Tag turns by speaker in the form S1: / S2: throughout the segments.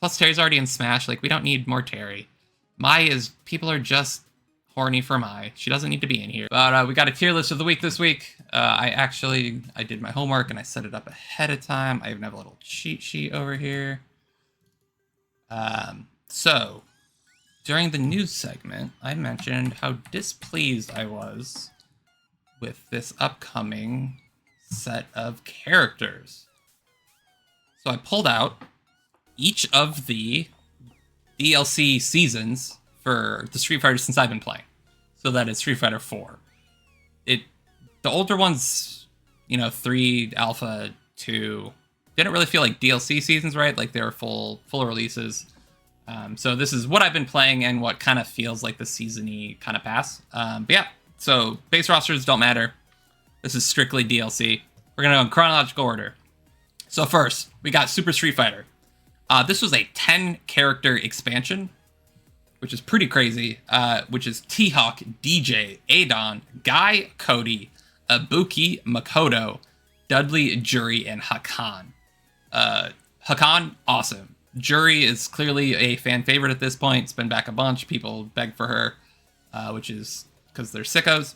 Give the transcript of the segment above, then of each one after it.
S1: Plus, Terry's already in Smash. Like, we don't need more Terry. Mai is... People are just horny for Mai. She doesn't need to be in here. But we got a tier list of the week this week. I did my homework and I set it up ahead of time. I even have a little cheat sheet over here. So, during the news segment, I mentioned how displeased I was with this upcoming set of characters. So I pulled out each of the DLC seasons for the Street Fighter since I've been playing. So that is Street Fighter 4. The older ones, 3, Alpha, 2, didn't really feel like DLC seasons, right? Like they were full releases. So this is what I've been playing and what kind of feels like the season-y kind of pass. But yeah, so base rosters don't matter. This is strictly DLC. We're going to go in chronological order. So first, we got Super Street Fighter. This was a 10-character expansion, which is pretty crazy, which is T-Hawk, DJ, Adon, Guy, Cody, Ibuki, Makoto, Dudley, Jury, and Hakan. Hakan, awesome. Jury is clearly a fan favorite at this point. It's been back a bunch. People beg for her, which is because they're sickos.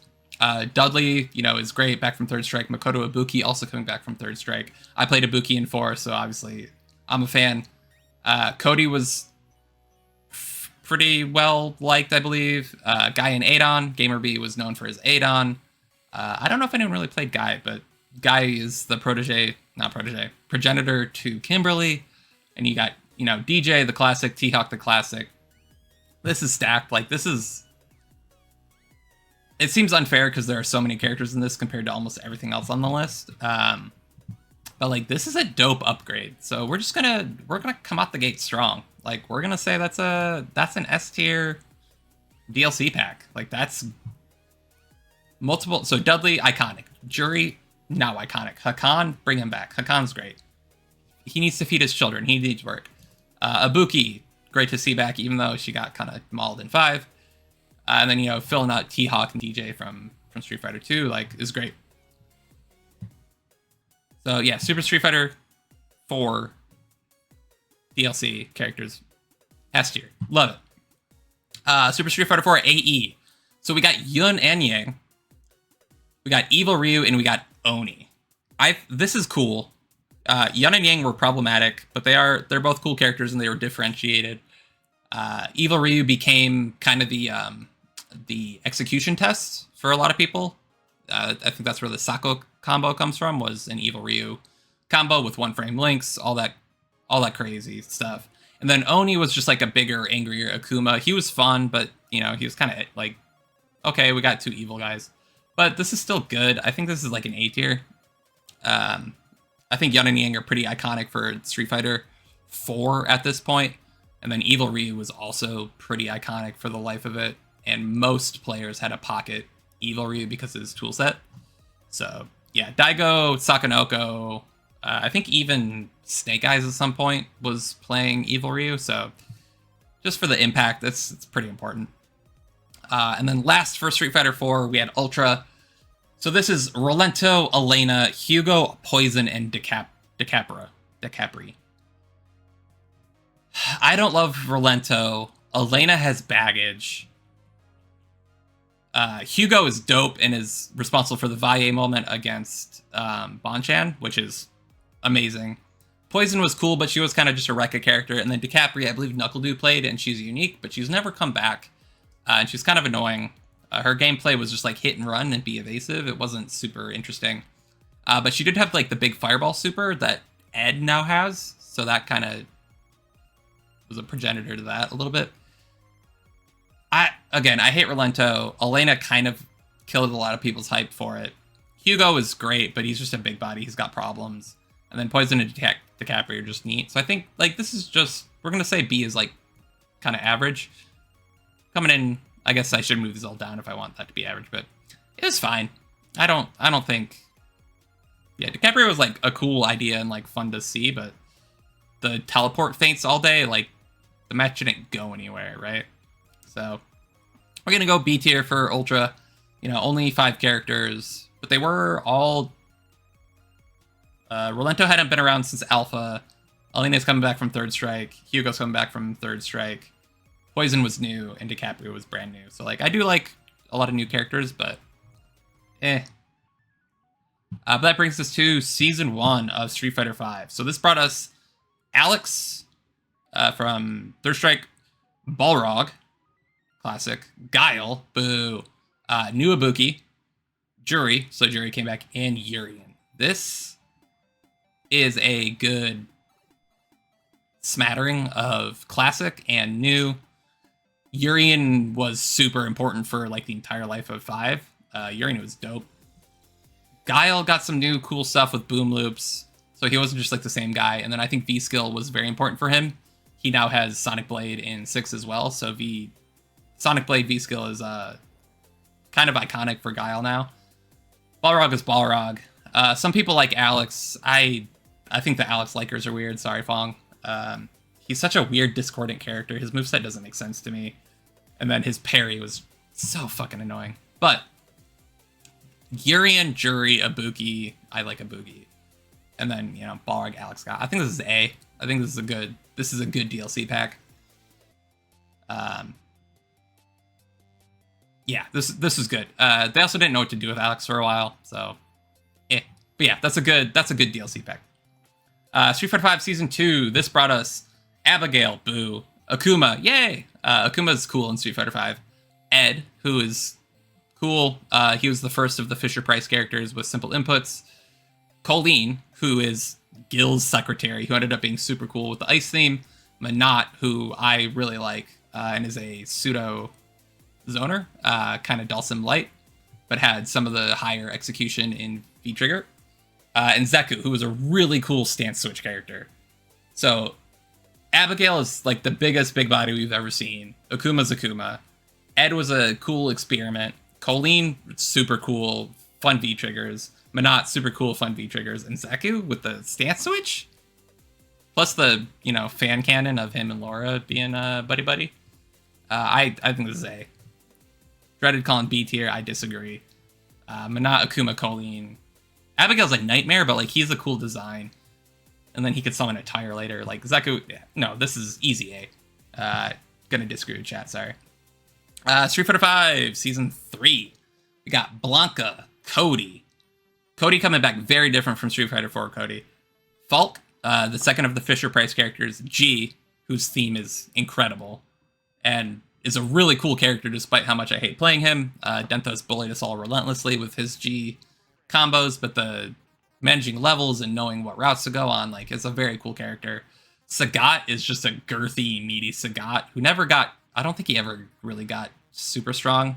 S1: Dudley, is great, back from Third Strike. Makoto Ibuki also coming back from Third Strike. I played Ibuki in 4, so obviously I'm a fan. Cody was pretty well liked, I believe. Guy and Adon. GamerB was known for his Adon. I don't know if anyone really played Guy, but Guy is the progenitor to Kimberly. And you got, DJ, the classic, T-Hawk, the classic. This is stacked. Like, this is... It seems unfair because there are so many characters in this compared to almost everything else on the list. But like, this is a dope upgrade. So we're gonna come out the gate strong. Like, we're gonna say that's an S tier DLC pack. Like, that's multiple. So Dudley, iconic. Jury, now iconic. Hakan, bring him back. Hakan's great. He needs to feed his children. He needs work. Ibuki, great to see back, even though she got kind of mauled in 5. And then, filling out T-Hawk and DJ from Street Fighter 2, like, is great. So, yeah, Super Street Fighter 4 DLC characters. S tier. Love it. Super Street Fighter 4 AE. So we got Yun and Yang. We got Evil Ryu, and we got Oni. This is cool. Yun and Yang were problematic, but they're both cool characters, and they were differentiated. Evil Ryu became kind of the execution test for a lot of people. I think that's where the Sako combo comes from, was an Evil Ryu combo with 1-frame links, all that crazy stuff. And then Oni was just like a bigger, angrier Akuma. He was fun, but he was kind of like, okay, we got 2 evil guys. But this is still good. I think this is like an A tier. I think Yun and Yang are pretty iconic for Street Fighter 4 at this point. And then Evil Ryu was also pretty iconic for the life of it. And most players had a pocket Evil Ryu because of his toolset. So, yeah, Daigo, Sakanoko, I think even Snake Eyes at some point was playing Evil Ryu. So, just for the impact, it's pretty important. And then last for Street Fighter 4, we had Ultra. So this is Rolento, Elena, Hugo, Poison, and Decapri. I don't love Rolento. Elena has baggage. Hugo is dope and is responsible for the Valle moment against Bonchan, which is amazing. Poison was cool, but she was kind of just a Rekka character. And then Decapri, I believe NuckleDu played, and she's unique, but she's never come back. And she's kind of annoying. Her gameplay was just like hit and run and be evasive. It wasn't super interesting. But she did have like the big fireball super that Ed now has. So that kind of was a progenitor to that a little bit. I hate Rolento. Elena kind of killed a lot of people's hype for it. Hugo is great, but he's just a big body. He's got problems. And then Poison and Decapri are just neat. So I think like this is just, we're going to say B is like kind of average. Coming in, I guess I should move these all down if I want that to be average, but it was fine. I don't think... Yeah, Decapri was like a cool idea and like fun to see, but the teleport feints all day, like the match didn't go anywhere, right? So we're going to go B tier for Ultra. Only 5 characters, but they were all... Rolento hadn't been around since Alpha. Alina's coming back from Third Strike. Hugo's coming back from Third Strike. Poison was new, and DiCaprio was brand new. So, like, I do like a lot of new characters, but but that brings us to Season 1 of Street Fighter V. So this brought us Alex from Third Strike, Balrog, classic, Guile, boo, new Ibuki, Jury, so Jury came back, and Urien. This is a good smattering of classic and new. Urien was super important for like the entire life of 5. Urien was dope. Guile got some new cool stuff with boom loops, so he wasn't just like the same guy. And then I think V-Skill was very important for him. He now has Sonic Blade in 6 as well, so Sonic Blade V-Skill is kind of iconic for Guile now. Balrog is Balrog. Some people like Alex. I think the Alex likers are weird. Sorry, Fong. He's such a weird, discordant character. His moveset doesn't make sense to me. And then his parry was so fucking annoying. But Urien, Jury, Ibuki. I like Ibuki. And then, you know, Balrog, Alex, Scott. I think this is A. I think this is a good DLC pack. Yeah, this is good. They also didn't know what to do with Alex for a while, so But yeah, that's a good DLC pack. Street Fighter V Season 2, this brought us Abigail, boo. Akuma, yay! Akuma's cool in Street Fighter V. Ed, who is cool. He was the first of the Fisher-Price characters with simple inputs. Colleen, who is Gil's secretary, who ended up being super cool with the ice theme. Manat, who I really like, and is a pseudo zoner, kind of Dulcim light, but had some of the higher execution in V-Trigger. And Zeku, who was a really cool stance switch character. So Abigail is like the biggest big body we've ever seen. Akuma's Akuma. Ed was a cool experiment. Colleen, super cool, fun V-Triggers. Manat, super cool, fun V-Triggers. And Zeku with the stance switch? Plus the, you know, fan canon of him and Laura being buddy-buddy. I think this is A. Dreaded calling B tier, I disagree. Manat, Akuma, Colleen. Abigail's a nightmare, but like he's a cool design. And then he could summon a tire later. Like Zeku, yeah, no, this is easy A. Gonna disagree with chat, sorry. Street Fighter V, Season 3. We got Blanca, Cody. Cody coming back very different from Street Fighter 4 Cody. Falk, the second of the Fisher-Price characters. G, whose theme is incredible. And is a really cool character despite how much I hate playing him. Denthos bullied us all relentlessly with his G combos, but the managing levels and knowing what routes to go on, like, is a very cool character. Sagat is just a girthy, meaty Sagat who never got, I don't think he ever really got super strong.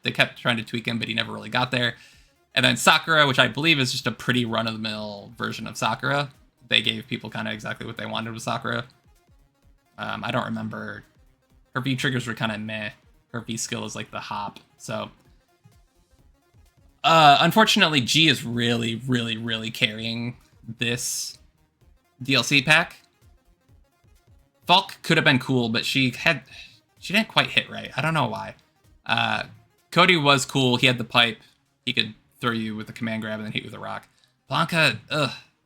S1: They kept trying to tweak him, but he never really got there. And then Sakura, which I believe is just a pretty run-of-the-mill version of Sakura. They gave people kind of exactly what they wanted with Sakura. I don't remember. Her V-triggers were kind of meh. Her V-skill is like the hop. So, unfortunately, G is really, really, really carrying this DLC pack. Falk could have been cool, but she didn't quite hit right. I don't know why. Cody was cool. He had the pipe. He could throw you with a command grab and then hit you with a rock. Blanca,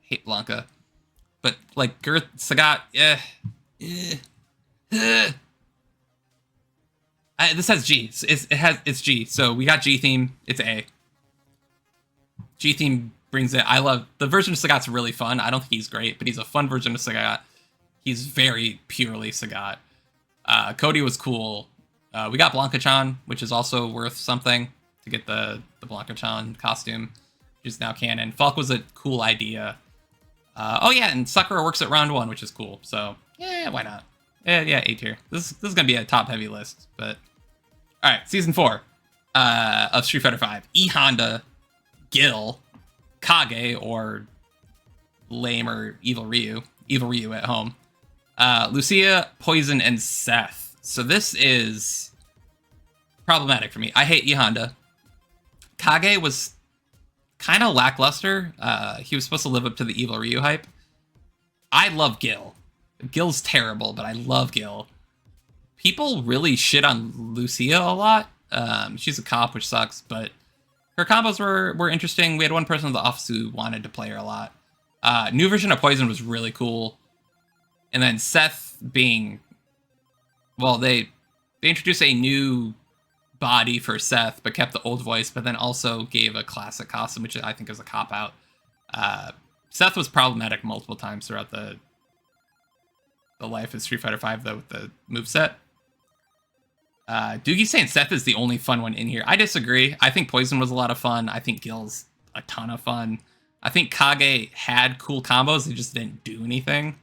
S1: hate Blanca. But like Girth, Sagat, this has G. It's G. So we got G theme. It's A. G theme brings it. I love the version of Sagat's really fun. I don't think he's great, but he's a fun version of Sagat. He's very purely Sagat. Cody was cool. We got Blanca-chan, which is also worth something to get the Blanca-chan costume, which is now canon. Falk was a cool idea. Oh yeah, and Sakura works at round 1, which is cool. So yeah, why not? Yeah, A tier. This is gonna be a top heavy list, but all right, Season 4 of Street Fighter V. E Honda, Gil, Kage, or lame or Evil Ryu at home. Lucia, Poison, and Seth. So this is problematic for me. I hate E Honda. Kage was kind of lackluster. He was supposed to live up to the Evil Ryu hype. I love Gil. Gil's terrible, but I love Gil. People really shit on Lucia a lot. She's a cop, which sucks, but her combos were interesting. We had one person in the office who wanted to play her a lot. New version of Poison was really cool. And then Seth being, well, they introduced a new body for Seth, but kept the old voice, but then also gave a classic costume, which I think is a cop-out. Seth was problematic multiple times throughout the life of Street Fighter V, though, with the moveset. Doogie's saying Seth is the only fun one in here. I disagree. I think Poison was a lot of fun. I think Gil's a ton of fun. I think Kage had cool combos, they just didn't do anything.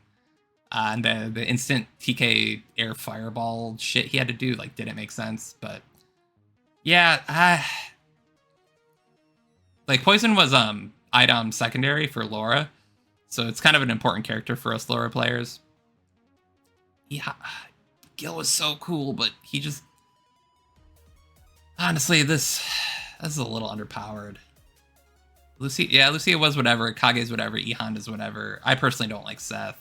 S1: And the instant TK air fireball shit he had to do, like, didn't make sense. But yeah, like, Poison was item secondary for Laura, so it's kind of an important character for us Laura players. Yeah, Gil was so cool, but he just, honestly, this is a little underpowered. Lucia was whatever, Kage's whatever, E-Honda's whatever. I personally don't like Seth.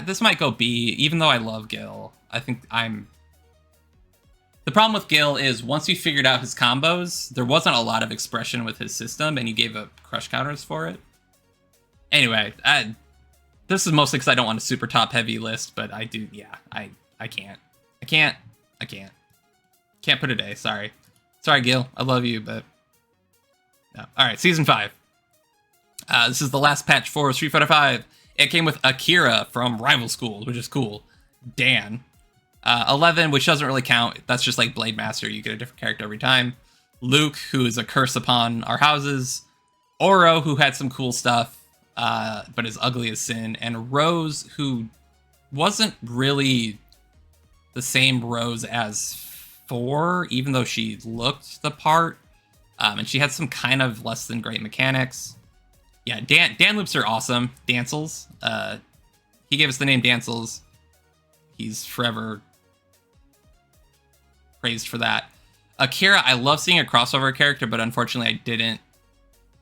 S1: This might go B, even though I love Gil. I think the problem with Gil is once you figured out his combos, there wasn't a lot of expression with his system, and you gave up crush counters for it. Anyway, this is mostly because I don't want a super top heavy list, but I do, yeah, I can't. Can't put a day, sorry. Sorry, Gil, I love you, but no. Alright, Season 5. This is the last patch for Street Fighter V. It came with Akira from Rival Schools, which is cool. Dan. 11, which doesn't really count. That's just like Blade Master. You get a different character every time. Luke, who is a curse upon our houses. Oro, who had some cool stuff, but is ugly as sin. And Rose, who wasn't really the same Rose as 4, even though she looked the part. And she had some kind of less than great mechanics. Yeah, Dan loops are awesome. Dancels. He gave us the name Dancels. He's forever praised for that. Akira, I love seeing a crossover character, but unfortunately I didn't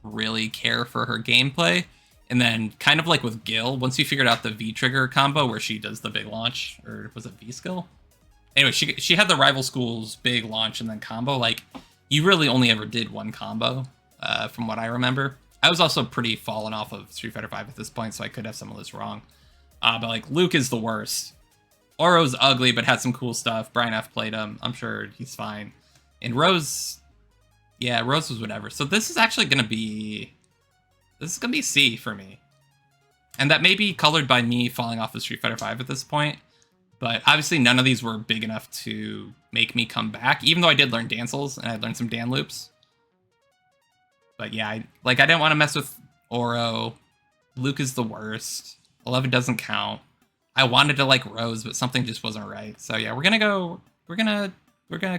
S1: really care for her gameplay. And then, kind of like with Gil, once you figured out the V-trigger combo where she does the big launch, or was it V-skill? Anyway, she had the Rival Schools big launch and then combo. Like, you really only ever did one combo, from what I remember. I was also pretty fallen off of Street Fighter V at this point, so I could have some of this wrong. But, like, Luke is the worst. Oro's ugly, but had some cool stuff. Brian F. played him. I'm sure he's fine. And Rose... Yeah, Rose was whatever. So this is actually going to be... This is going to be C for me. And that may be colored by me falling off of Street Fighter V at this point. But obviously none of these were big enough to make me come back. Even though I did learn Dancels, and I learned some Dan loops. But yeah, I didn't want to mess with Oro. Luke is the worst. 11 doesn't count. I wanted to like Rose, but something just wasn't right. So yeah, we're gonna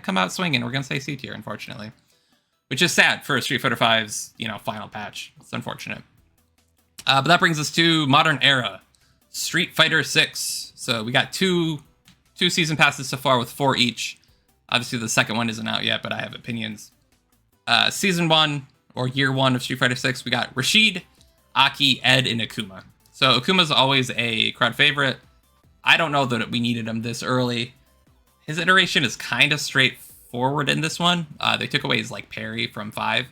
S1: come out swinging. We're gonna say C tier, unfortunately, which is sad for Street Fighter V's final patch. It's unfortunate. But that brings us to modern era, Street Fighter 6. So we got two season passes so far with 4 each. Obviously the second one isn't out yet, but I have opinions. Season 1 or year 1 of Street Fighter 6, we got Rashid, Aki, Ed, and Akuma. So Akuma's always a crowd favorite. I don't know that we needed him this early. His iteration is kind of straightforward in this one. They took away his parry from 5.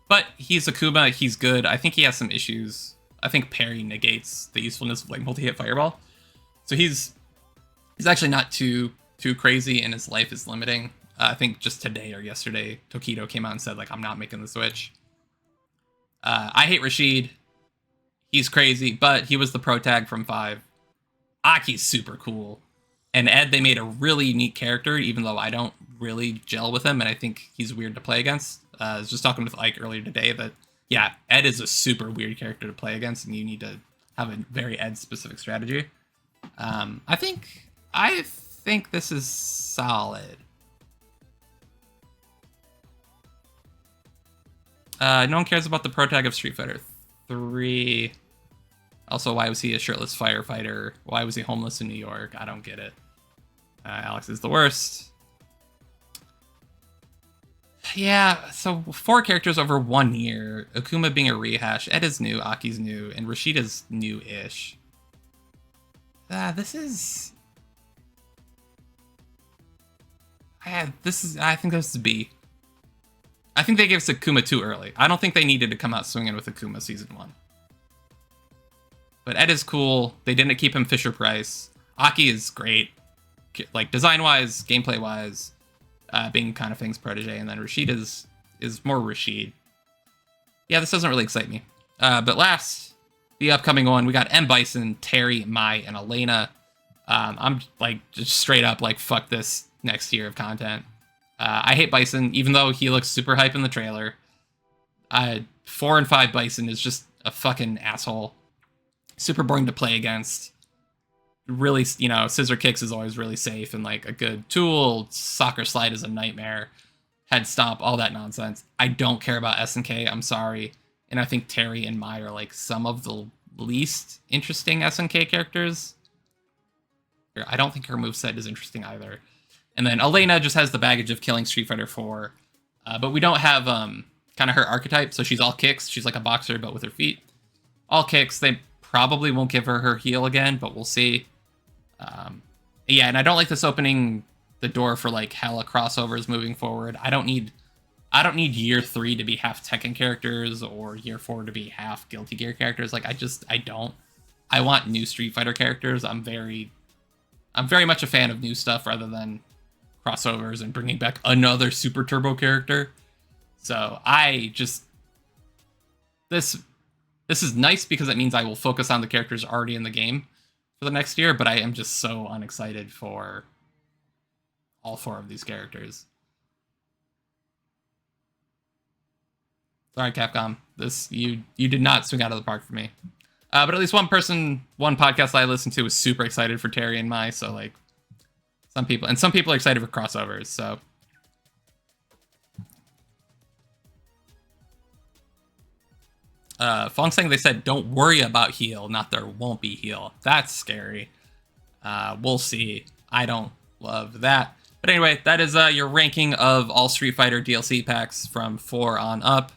S1: But he's Akuma, he's good. I think he has some issues. I think parry negates the usefulness of multi-hit fireball. So he's actually not too crazy, and his life is limiting. I think just today or yesterday, Tokido came out and said, I'm not making the switch. I hate Rashid. He's crazy, but he was the pro tag from 5. Aki's super cool. And Ed, they made a really unique character, even though I don't really gel with him, and I think he's weird to play against. I was just talking with Ike earlier today that, yeah, Ed is a super weird character to play against, and you need to have a very Ed-specific strategy. I think this is solid. No one cares about the pro tag of Street Fighter 3. Also, why was he a shirtless firefighter? Why was he homeless in New York? I don't get it. Alex is the worst. Yeah, so 4 characters over 1 year. Akuma being a rehash. Ed is new, Aki's new, and Rashid is new-ish. I think this is B. I think they gave us Akuma too early. I don't think they needed to come out swinging with Akuma Season 1. But Ed is cool. They didn't keep him Fisher Price. Aki is great, like design-wise, gameplay-wise, being kind of Fang's protege, and then Rashid is more Rashid. Yeah, this doesn't really excite me. But last, the upcoming one, we got M. Bison, Terry, Mai, and Elena. I'm like just straight up like fuck this next year of content. I hate Bison, even though he looks super hype in the trailer. 4 and 5 Bison is just a fucking asshole. Super boring to play against. Really, you know, scissor kicks is always really safe and like a good tool. Soccer slide is a nightmare. Head stomp, all that nonsense. I don't care about SNK, I'm sorry. And I think Terry and Mai are like some of the least interesting SNK characters. I don't think her moveset is interesting either. And then Elena just has the baggage of killing Street Fighter 4. But we don't have kind of her archetype, so she's all kicks. She's like a boxer, but with her feet. All kicks. They probably won't give her heal again, but we'll see. Yeah, and I don't like this opening the door for like hella crossovers moving forward. I don't need year 3 to be half Tekken characters or year 4 to be half Guilty Gear characters. Like I don't. I want new Street Fighter characters. I'm very much a fan of new stuff rather than crossovers and bringing back another Super Turbo character. So this is nice because it means I will focus on the characters already in the game for the next year, but I am just so unexcited for all 4 of these characters. Sorry, Capcom. You did not swing out of the park for me. But at least one podcast I listened to was super excited for Terry and Mai, so like some people are excited for crossovers, so. Fong saying they said don't worry about heal, not there won't be heal. That's scary. We'll see. I don't love that. But anyway, that is your ranking of all Street Fighter DLC packs from 4 on up.